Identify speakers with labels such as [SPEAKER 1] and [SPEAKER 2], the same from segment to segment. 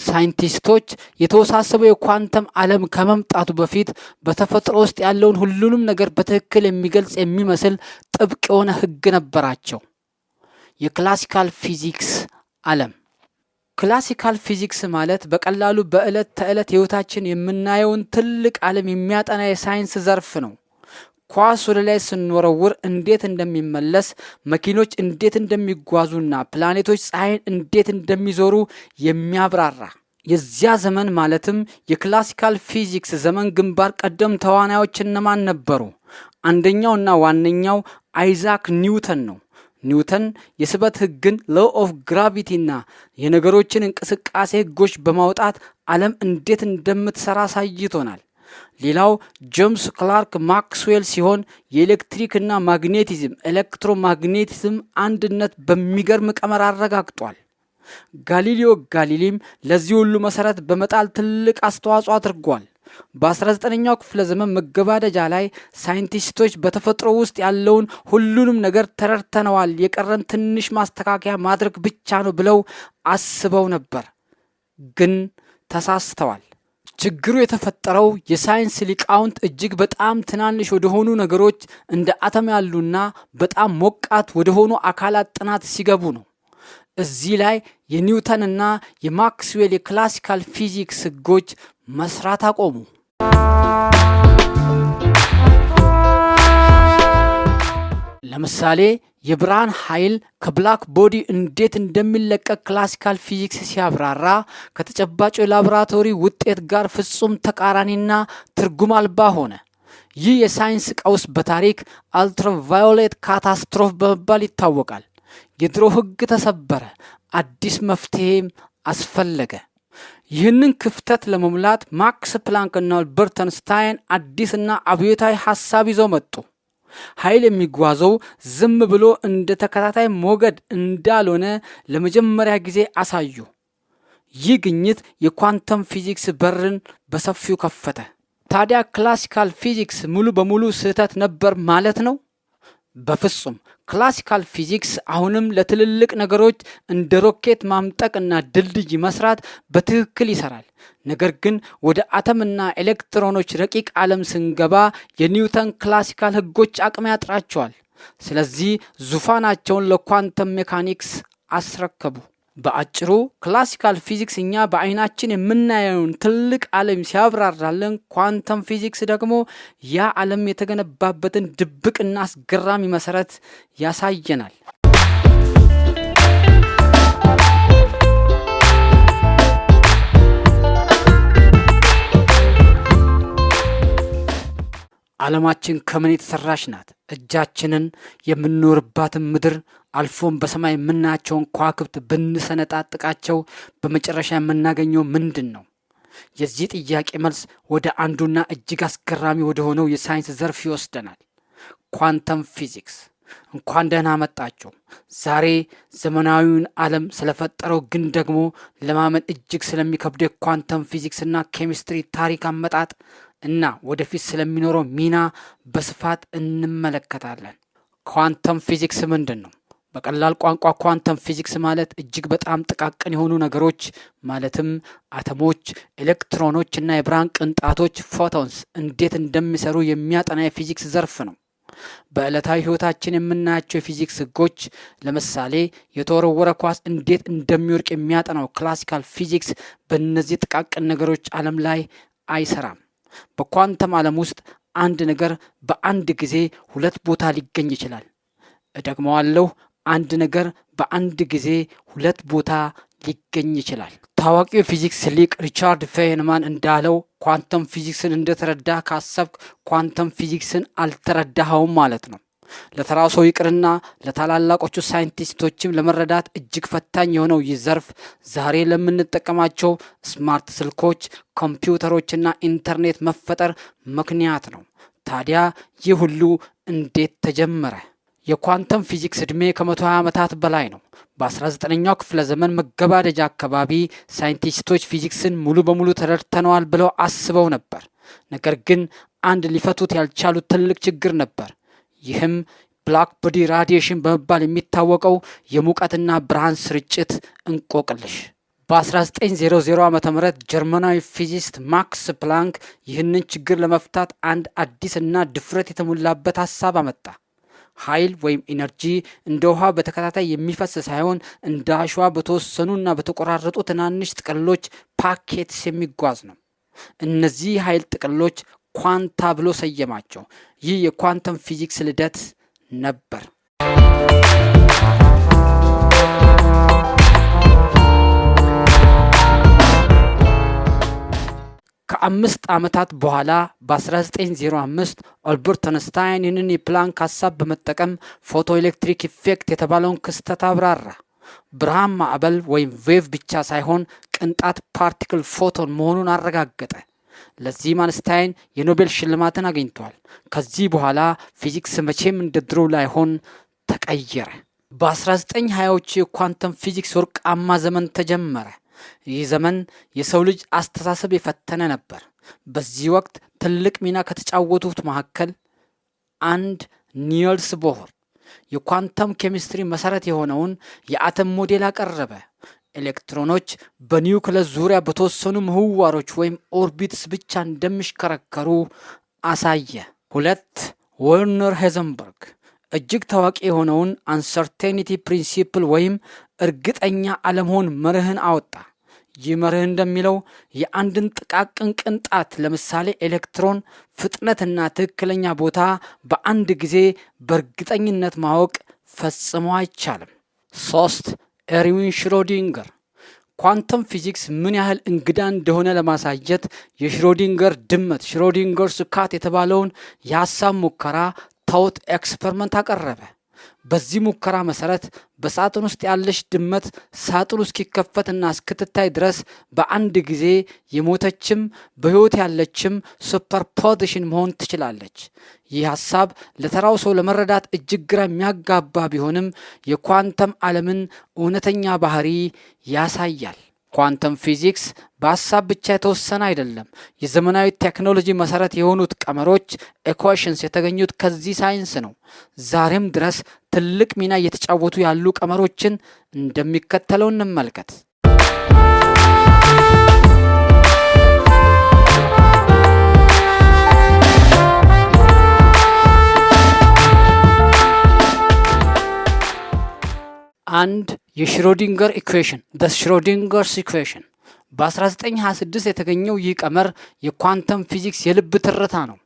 [SPEAKER 1] ሳይንቲስቶች የተወሳሰበው የኳንተም ዓለም ከመምጣቱ በፊት በተፈጥሮ ውስጥ ያለውን ሁሉንም ነገር በትክክል የሚገልጽ የሚመስል ጥብቅ የሆነ ሕግ ነበራቸው። የክላሲካል ፊዚክስ ዓለም። ክላሲካል ፊዚክስ ማለት በቀላሉ በዕለት ተዕለት ሕይወታችን የምናየውን ትልቅ ዓለም የሚያጠና የሳይንስ ዘርፍ ነው። ኳስ ወደ ላይ ስንወረውር እንዴት እንደሚመለስ፣ መኪኖች እንዴት እንደሚጓዙና ፕላኔቶች ፀሐይን እንዴት እንደሚዞሩ የሚያብራራ የዚያ ዘመን ማለትም የክላሲካል ፊዚክስ ዘመን ግንባር ቀደም ተዋናዮች እነማን ነበሩ? አንደኛውና ዋነኛው አይዛክ ኒውተን ነው። ኒውተን የስበት ህግን ሎው ኦፍ ግራቪቲና የነገሮችን እንቅስቃሴ ህጎች በማውጣት ዓለም እንዴት እንደምትሰራ አሳይቶናል። ሌላው ጄምስ ክላርክ ማክስዌል ሲሆን የኤሌክትሪክና ማግኔቲዝም ኤሌክትሮማግኔቲዝም አንድነት በሚገርም ቀመር አረጋግጧል። ጋሊሊዮ ጋሊሊም ለዚህ ሁሉ መሰረት በመጣል ትልቅ አስተዋጽኦ አድርጓል። በ19ኛው ክፍለ ዘመን መገባደጃ ላይ ሳይንቲስቶች በተፈጥሮ ውስጥ ያለውን ሁሉንም ነገር ተረድተነዋል፣ የቀረን ትንሽ ማስተካከያ ማድረግ ብቻ ነው ብለው አስበው ነበር። ግን ተሳስተዋል። ችግሩ የተፈጠረው የሳይንስ ሊቃውንት እጅግ በጣም ትናንሽ ወደሆኑ ነገሮች እንደ አተም ያሉና በጣም ሞቃት ወደሆኑ አካላት ጥናት ሲገቡ ነው። እዚህ ላይ የኒውተንና የማክስዌል የክላሲካል ፊዚክስ ህጎች መስራት አቆሙ። ለምሳሌ የብርሃን ኃይል ከብላክ ቦዲ እንዴት እንደሚለቀቅ ክላሲካል ፊዚክስ ሲያብራራ ከተጨባጭ የላቦራቶሪ ውጤት ጋር ፍጹም ተቃራኒና ትርጉም አልባ ሆነ። ይህ የሳይንስ ቀውስ በታሪክ አልትራቫዮሌት ካታስትሮፍ በመባል ይታወቃል። የድሮ ህግ ተሰበረ፣ አዲስ መፍትሄም አስፈለገ። ይህንን ክፍተት ለመሙላት ማክስ ፕላንክና አልበርት አንስታይን አዲስና አብዮታዊ ሀሳብ ይዘው መጡ። ኃይል የሚጓዘው ዝም ብሎ እንደ ተከታታይ ሞገድ እንዳልሆነ ለመጀመሪያ ጊዜ አሳዩ። ይህ ግኝት የኳንተም ፊዚክስ በርን በሰፊው ከፈተ። ታዲያ ክላሲካል ፊዚክስ ሙሉ በሙሉ ስህተት ነበር ማለት ነው? በፍጹም። ክላሲካል ፊዚክስ አሁንም ለትልልቅ ነገሮች እንደ ሮኬት ማምጠቅና ድልድይ መስራት በትክክል ይሰራል። ነገር ግን ወደ አተምና ኤሌክትሮኖች ረቂቅ ዓለም ስንገባ የኒውተን ክላሲካል ህጎች አቅም ያጥራቸዋል። ስለዚህ ዙፋናቸውን ለኳንተም ሜካኒክስ አስረከቡ። በአጭሩ ክላሲካል ፊዚክስ እኛ በአይናችን የምናየውን ትልቅ ዓለም ሲያብራራልን፣ ኳንተም ፊዚክስ ደግሞ ያ ዓለም የተገነባበትን ድብቅና አስገራሚ መሰረት ያሳየናል። ዓለማችን ከምን የተሰራች ናት? እጃችንን የምንኖርባትን ምድር አልፎም በሰማይ የምናያቸውን ከዋክብት ብንሰነጣጥቃቸው በመጨረሻ የምናገኘው ምንድን ነው? የዚህ ጥያቄ መልስ ወደ አንዱና እጅግ አስገራሚ ወደ ሆነው የሳይንስ ዘርፍ ይወስደናል፣ ኳንተም ፊዚክስ። እንኳን ደህና መጣችሁ። ዛሬ ዘመናዊውን ዓለም ስለፈጠረው ግን ደግሞ ለማመን እጅግ ስለሚከብደው ኳንተም ፊዚክስና ኬሚስትሪ ታሪክ አመጣጥ እና ወደፊት ስለሚኖረው ሚና በስፋት እንመለከታለን። ኳንተም ፊዚክስ ምንድን ነው? በቀላል ቋንቋ ኳንተም ፊዚክስ ማለት እጅግ በጣም ጥቃቅን የሆኑ ነገሮች ማለትም አተሞች፣ ኤሌክትሮኖች እና የብርሃን ቅንጣቶች ፎቶንስ እንዴት እንደሚሰሩ የሚያጠና የፊዚክስ ዘርፍ ነው። በዕለታዊ ህይወታችን የምናያቸው የፊዚክስ ህጎች፣ ለምሳሌ የተወረወረ ኳስ እንዴት እንደሚወድቅ የሚያጠናው ክላሲካል ፊዚክስ በእነዚህ ጥቃቅን ነገሮች ዓለም ላይ አይሰራም። በኳንተም ዓለም ውስጥ አንድ ነገር በአንድ ጊዜ ሁለት ቦታ ሊገኝ ይችላል። እደግመዋለሁ፣ አንድ ነገር በአንድ ጊዜ ሁለት ቦታ ሊገኝ ይችላል። ታዋቂው የፊዚክስ ሊቅ ሪቻርድ ፌይንማን እንዳለው ኳንተም ፊዚክስን እንደተረዳ ካሰብክ ኳንተም ፊዚክስን አልተረዳኸውም ማለት ነው። ለተራው ሰው ይቅርና ለታላላቆቹ ሳይንቲስቶችም ለመረዳት እጅግ ፈታኝ የሆነው ይህ ዘርፍ ዛሬ ለምንጠቀማቸው ስማርት ስልኮች፣ ኮምፒውተሮችና ኢንተርኔት መፈጠር ምክንያት ነው። ታዲያ ይህ ሁሉ እንዴት ተጀመረ? የኳንተም ፊዚክስ ዕድሜ ከ120 ዓመታት በላይ ነው። በ19ኛው ክፍለ ዘመን መገባደጃ አካባቢ ሳይንቲስቶች ፊዚክስን ሙሉ በሙሉ ተረድተነዋል ብለው አስበው ነበር። ነገር ግን አንድ ሊፈቱት ያልቻሉት ትልቅ ችግር ነበር። ይህም ብላክ ቦዲ ራዲዬሽን በመባል የሚታወቀው የሙቀትና ብርሃን ስርጭት እንቆቅልሽ። በ1900 ዓ.ም ጀርመናዊ ፊዚስት ማክስ ፕላንክ ይህንን ችግር ለመፍታት አንድ አዲስና ድፍረት የተሞላበት ሀሳብ አመጣ። ኃይል ወይም ኢነርጂ እንደ ውሃ በተከታታይ የሚፈስ ሳይሆን እንደ አሸዋ በተወሰኑና በተቆራረጡ ትናንሽ ጥቅሎች ፓኬትስ የሚጓዝ ነው። እነዚህ ኃይል ጥቅሎች ኳንታ ብሎ ሰየማቸው። ይህ የኳንተም ፊዚክስ ልደት ነበር። ከ5 ዓመታት በኋላ በ1905 አልበርት አንስታይን ይህንን የፕላንክ ሀሳብ በመጠቀም ፎቶ ኤሌክትሪክ ኢፌክት የተባለውን ክስተት አብራራ። ብርሃን ማዕበል ወይም ዌቭ ብቻ ሳይሆን ቅንጣት ፓርቲክል ፎቶን መሆኑን አረጋገጠ። ለዚህም አንስታይን የኖቤል ሽልማትን አግኝቷል። ከዚህ በኋላ ፊዚክስ መቼም እንደ ድሮ ላይሆን ተቀየረ። በ1920ዎቹ የኳንተም ፊዚክስ ወርቃማ ዘመን ተጀመረ። ይህ ዘመን የሰው ልጅ አስተሳሰብ የፈተነ ነበር። በዚህ ወቅት ትልቅ ሚና ከተጫወቱት መካከል አንድ ኒልስ ቦር የኳንተም ኬሚስትሪ መሰረት የሆነውን የአተም ሞዴል አቀረበ። ኤሌክትሮኖች በኒውክለስ ዙሪያ በተወሰኑ ምህዋሮች ወይም ኦርቢትስ ብቻ እንደሚሽከረከሩ አሳየ። 2 ወርነር ሄዘንበርግ እጅግ ታዋቂ የሆነውን አንሰርቴኒቲ ፕሪንሲፕል ወይም እርግጠኛ አለመሆን መርህን አወጣ። ይህ መርህ እንደሚለው የአንድን ጥቃቅን ቅንጣት ለምሳሌ ኤሌክትሮን ፍጥነትና ትክክለኛ ቦታ በአንድ ጊዜ በእርግጠኝነት ማወቅ ፈጽሞ አይቻልም። 3 ኤርዊን ሽሮዲንገር ኳንተም ፊዚክስ ምን ያህል እንግዳ እንደሆነ ለማሳየት የሽሮዲንገር ድመት ሽሮዲንገርስ ካት የተባለውን የሀሳብ ሙከራ ታውት ኤክስፐሪመንት አቀረበ። በዚህ ሙከራ መሰረት በሳጥን ውስጥ ያለች ድመት ሳጥኑ እስኪከፈትና እስክትታይ ድረስ በአንድ ጊዜ የሞተችም በሕይወት ያለችም ሱፐርፖዚሽን መሆን ትችላለች። ይህ ሀሳብ ለተራው ሰው ለመረዳት እጅግ ግራ የሚያጋባ ቢሆንም የኳንተም ዓለምን እውነተኛ ባህሪ ያሳያል። ኳንተም ፊዚክስ በሀሳብ ብቻ የተወሰነ አይደለም። የዘመናዊ ቴክኖሎጂ መሰረት የሆኑት ቀመሮች ኢኩዌሽንስ የተገኙት ከዚህ ሳይንስ ነው። ዛሬም ድረስ ትልቅ ሚና እየተጫወቱ ያሉ ቀመሮችን እንደሚከተለው እንመልከት። አንድ የሽሮዲንገር ኢኩዌሽን ሽሮዲንገርስ ኢኩዌሽን በ1926 የተገኘው ይህ ቀመር የኳንተም ፊዚክስ የልብ ትርታ ነው።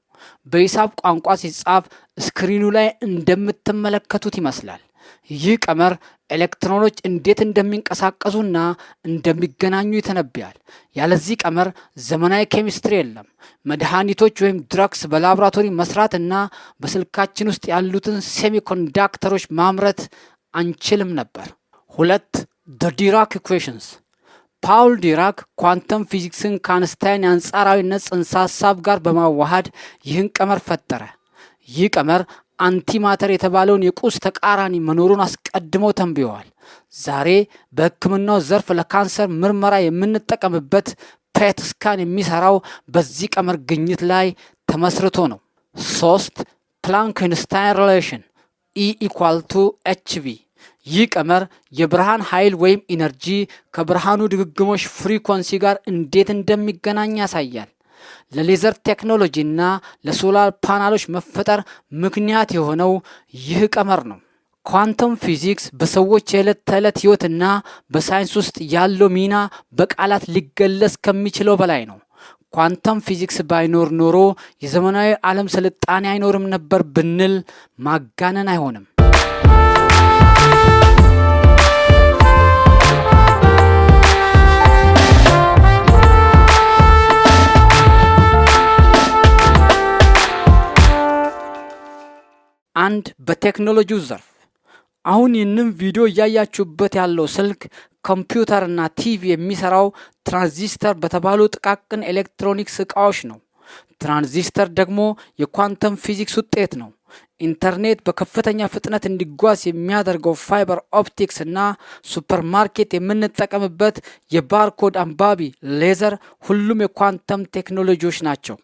[SPEAKER 1] በሂሳብ ቋንቋ ሲጻፍ ስክሪኑ ላይ እንደምትመለከቱት ይመስላል። ይህ ቀመር ኤሌክትሮኖች እንዴት እንደሚንቀሳቀሱና እንደሚገናኙ ይተነብያል። ያለዚህ ቀመር ዘመናዊ ኬሚስትሪ የለም። መድኃኒቶች ወይም ድረግስ በላቦራቶሪ መስራትና በስልካችን ውስጥ ያሉትን ሴሚኮንዳክተሮች ማምረት አንችልም ነበር። 2 ዲራክ ኢኩዌሽንስ ፓውል ዲራክ ኳንተም ፊዚክስን ከአንስታይን የአንጻራዊነት ጽንሰ ሀሳብ ጋር በማዋሃድ ይህን ቀመር ፈጠረ። ይህ ቀመር አንቲማተር የተባለውን የቁስ ተቃራኒ መኖሩን አስቀድመው ተንብየዋል። ዛሬ በሕክምናው ዘርፍ ለካንሰር ምርመራ የምንጠቀምበት ፔት ስካን የሚሰራው በዚህ ቀመር ግኝት ላይ ተመስርቶ ነው። 3 ፕላንክ አይንስታይን ሪሌሽን E=hv ይህ ቀመር የብርሃን ኃይል ወይም ኢነርጂ ከብርሃኑ ድግግሞሽ ፍሪኮንሲ ጋር እንዴት እንደሚገናኝ ያሳያል። ለሌዘር ቴክኖሎጂ እና ለሶላር ፓናሎች መፈጠር ምክንያት የሆነው ይህ ቀመር ነው። ኳንተም ፊዚክስ በሰዎች የዕለት ተዕለት ህይወትና በሳይንስ ውስጥ ያለው ሚና በቃላት ሊገለጽ ከሚችለው በላይ ነው። ኳንተም ፊዚክስ ባይኖር ኖሮ የዘመናዊ ዓለም ስልጣኔ አይኖርም ነበር ብንል ማጋነን አይሆንም። አንድ በቴክኖሎጂው ዘርፍ አሁን ይህንን ቪዲዮ እያያችሁበት ያለው ስልክ፣ ኮምፒውተርና ቲቪ የሚሰራው ትራንዚስተር በተባሉ ጥቃቅን ኤሌክትሮኒክስ እቃዎች ነው። ትራንዚስተር ደግሞ የኳንተም ፊዚክስ ውጤት ነው። ኢንተርኔት በከፍተኛ ፍጥነት እንዲጓዝ የሚያደርገው ፋይበር ኦፕቲክስ እና ሱፐርማርኬት የምንጠቀምበት የባርኮድ አንባቢ ሌዘር ሁሉም የኳንተም ቴክኖሎጂዎች ናቸው።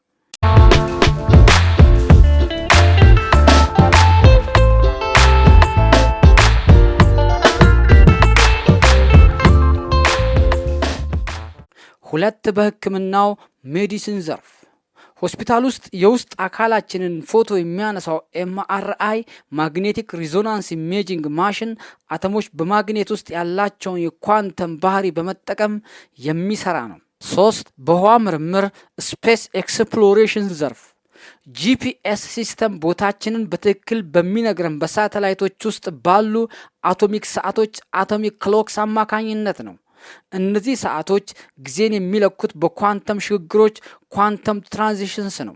[SPEAKER 1] ሁለት በሕክምናው ሜዲሲን ዘርፍ ሆስፒታል ውስጥ የውስጥ አካላችንን ፎቶ የሚያነሳው ኤምአርአይ ማግኔቲክ ሪዞናንስ ኢሜጂንግ ማሽን አተሞች በማግኔት ውስጥ ያላቸውን የኳንተም ባህሪ በመጠቀም የሚሰራ ነው። 3 በህዋ ምርምር ስፔስ ኤክስፕሎሬሽን ዘርፍ ጂፒኤስ ሲስተም ቦታችንን በትክክል በሚነግረን በሳተላይቶች ውስጥ ባሉ አቶሚክ ሰዓቶች አቶሚክ ክሎክስ አማካኝነት ነው። እነዚህ ሰዓቶች ጊዜን የሚለኩት በኳንተም ሽግግሮች ኳንተም ትራንዚሽንስ ነው።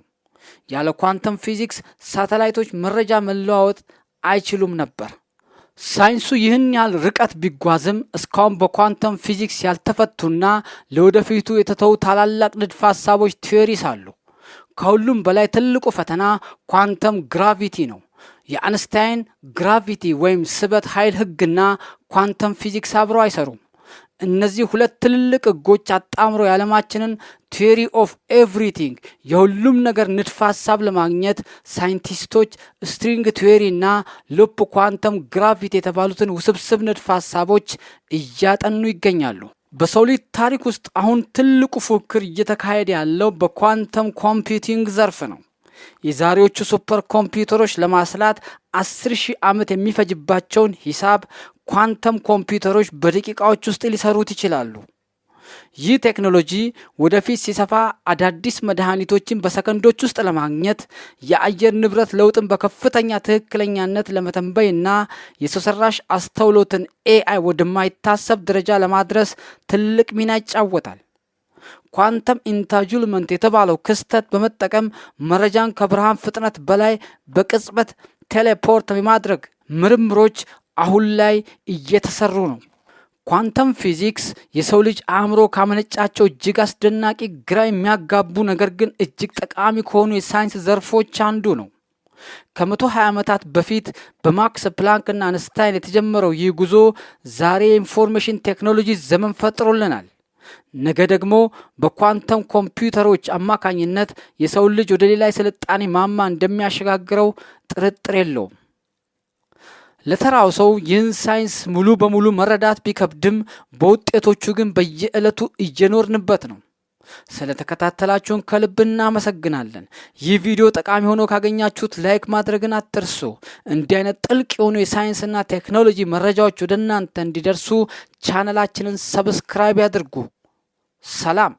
[SPEAKER 1] ያለ ኳንተም ፊዚክስ ሳተላይቶች መረጃ መለዋወጥ አይችሉም ነበር። ሳይንሱ ይህን ያህል ርቀት ቢጓዝም እስካሁን በኳንተም ፊዚክስ ያልተፈቱና ለወደፊቱ የተተዉ ታላላቅ ንድፈ ሐሳቦች ቲዮሪስ አሉ። ከሁሉም በላይ ትልቁ ፈተና ኳንተም ግራቪቲ ነው። የአንስታይን ግራቪቲ ወይም ስበት ኃይል ህግና ኳንተም ፊዚክስ አብረው አይሰሩም። እነዚህ ሁለት ትልልቅ ህጎች አጣምሮ የዓለማችንን ቲዮሪ ኦፍ ኤቭሪቲንግ የሁሉም ነገር ንድፈ ሐሳብ ለማግኘት ሳይንቲስቶች ስትሪንግ ቲዮሪ እና ሉፕ ኳንተም ግራቪቲ የተባሉትን ውስብስብ ንድፈ ሐሳቦች እያጠኑ ይገኛሉ። በሰው ልጅ ታሪክ ውስጥ አሁን ትልቁ ፉክክር እየተካሄደ ያለው በኳንተም ኮምፒውቲንግ ዘርፍ ነው። የዛሬዎቹ ሱፐር ኮምፒውተሮች ለማስላት 10,000 ዓመት የሚፈጅባቸውን ሂሳብ ኳንተም ኮምፒውተሮች በደቂቃዎች ውስጥ ሊሰሩት ይችላሉ። ይህ ቴክኖሎጂ ወደፊት ሲሰፋ አዳዲስ መድኃኒቶችን በሰከንዶች ውስጥ ለማግኘት የአየር ንብረት ለውጥን በከፍተኛ ትክክለኛነት ለመተንበይና የሰው ሰራሽ አስተውሎትን ኤአይ ወደማይታሰብ ደረጃ ለማድረስ ትልቅ ሚና ይጫወታል። ኳንተም ኢንታንጅልመንት የተባለው ክስተት በመጠቀም መረጃን ከብርሃን ፍጥነት በላይ በቅጽበት ቴሌፖርት የማድረግ ምርምሮች አሁን ላይ እየተሰሩ ነው። ኳንተም ፊዚክስ የሰው ልጅ አእምሮ ካመነጫቸው እጅግ አስደናቂ ግራ የሚያጋቡ ነገር ግን እጅግ ጠቃሚ ከሆኑ የሳይንስ ዘርፎች አንዱ ነው። ከ120 ዓመታት በፊት በማክስ ፕላንክና አንስታይን የተጀመረው ይህ ጉዞ ዛሬ የኢንፎርሜሽን ቴክኖሎጂ ዘመን ፈጥሮልናል። ነገ ደግሞ በኳንተም ኮምፒውተሮች አማካኝነት የሰው ልጅ ወደ ሌላ የስልጣኔ ማማ እንደሚያሸጋግረው ጥርጥር የለውም። ለተራው ሰው ይህን ሳይንስ ሙሉ በሙሉ መረዳት ቢከብድም በውጤቶቹ ግን በየዕለቱ እየኖርንበት ነው። ስለተከታተላችሁን ከልብ እናመሰግናለን። ይህ ቪዲዮ ጠቃሚ ሆኖ ካገኛችሁት ላይክ ማድረግን አትርሱ። እንዲህ አይነት ጥልቅ የሆኑ የሳይንስና ቴክኖሎጂ መረጃዎች ወደ እናንተ እንዲደርሱ ቻናላችንን ሰብስክራይብ ያድርጉ። ሰላም።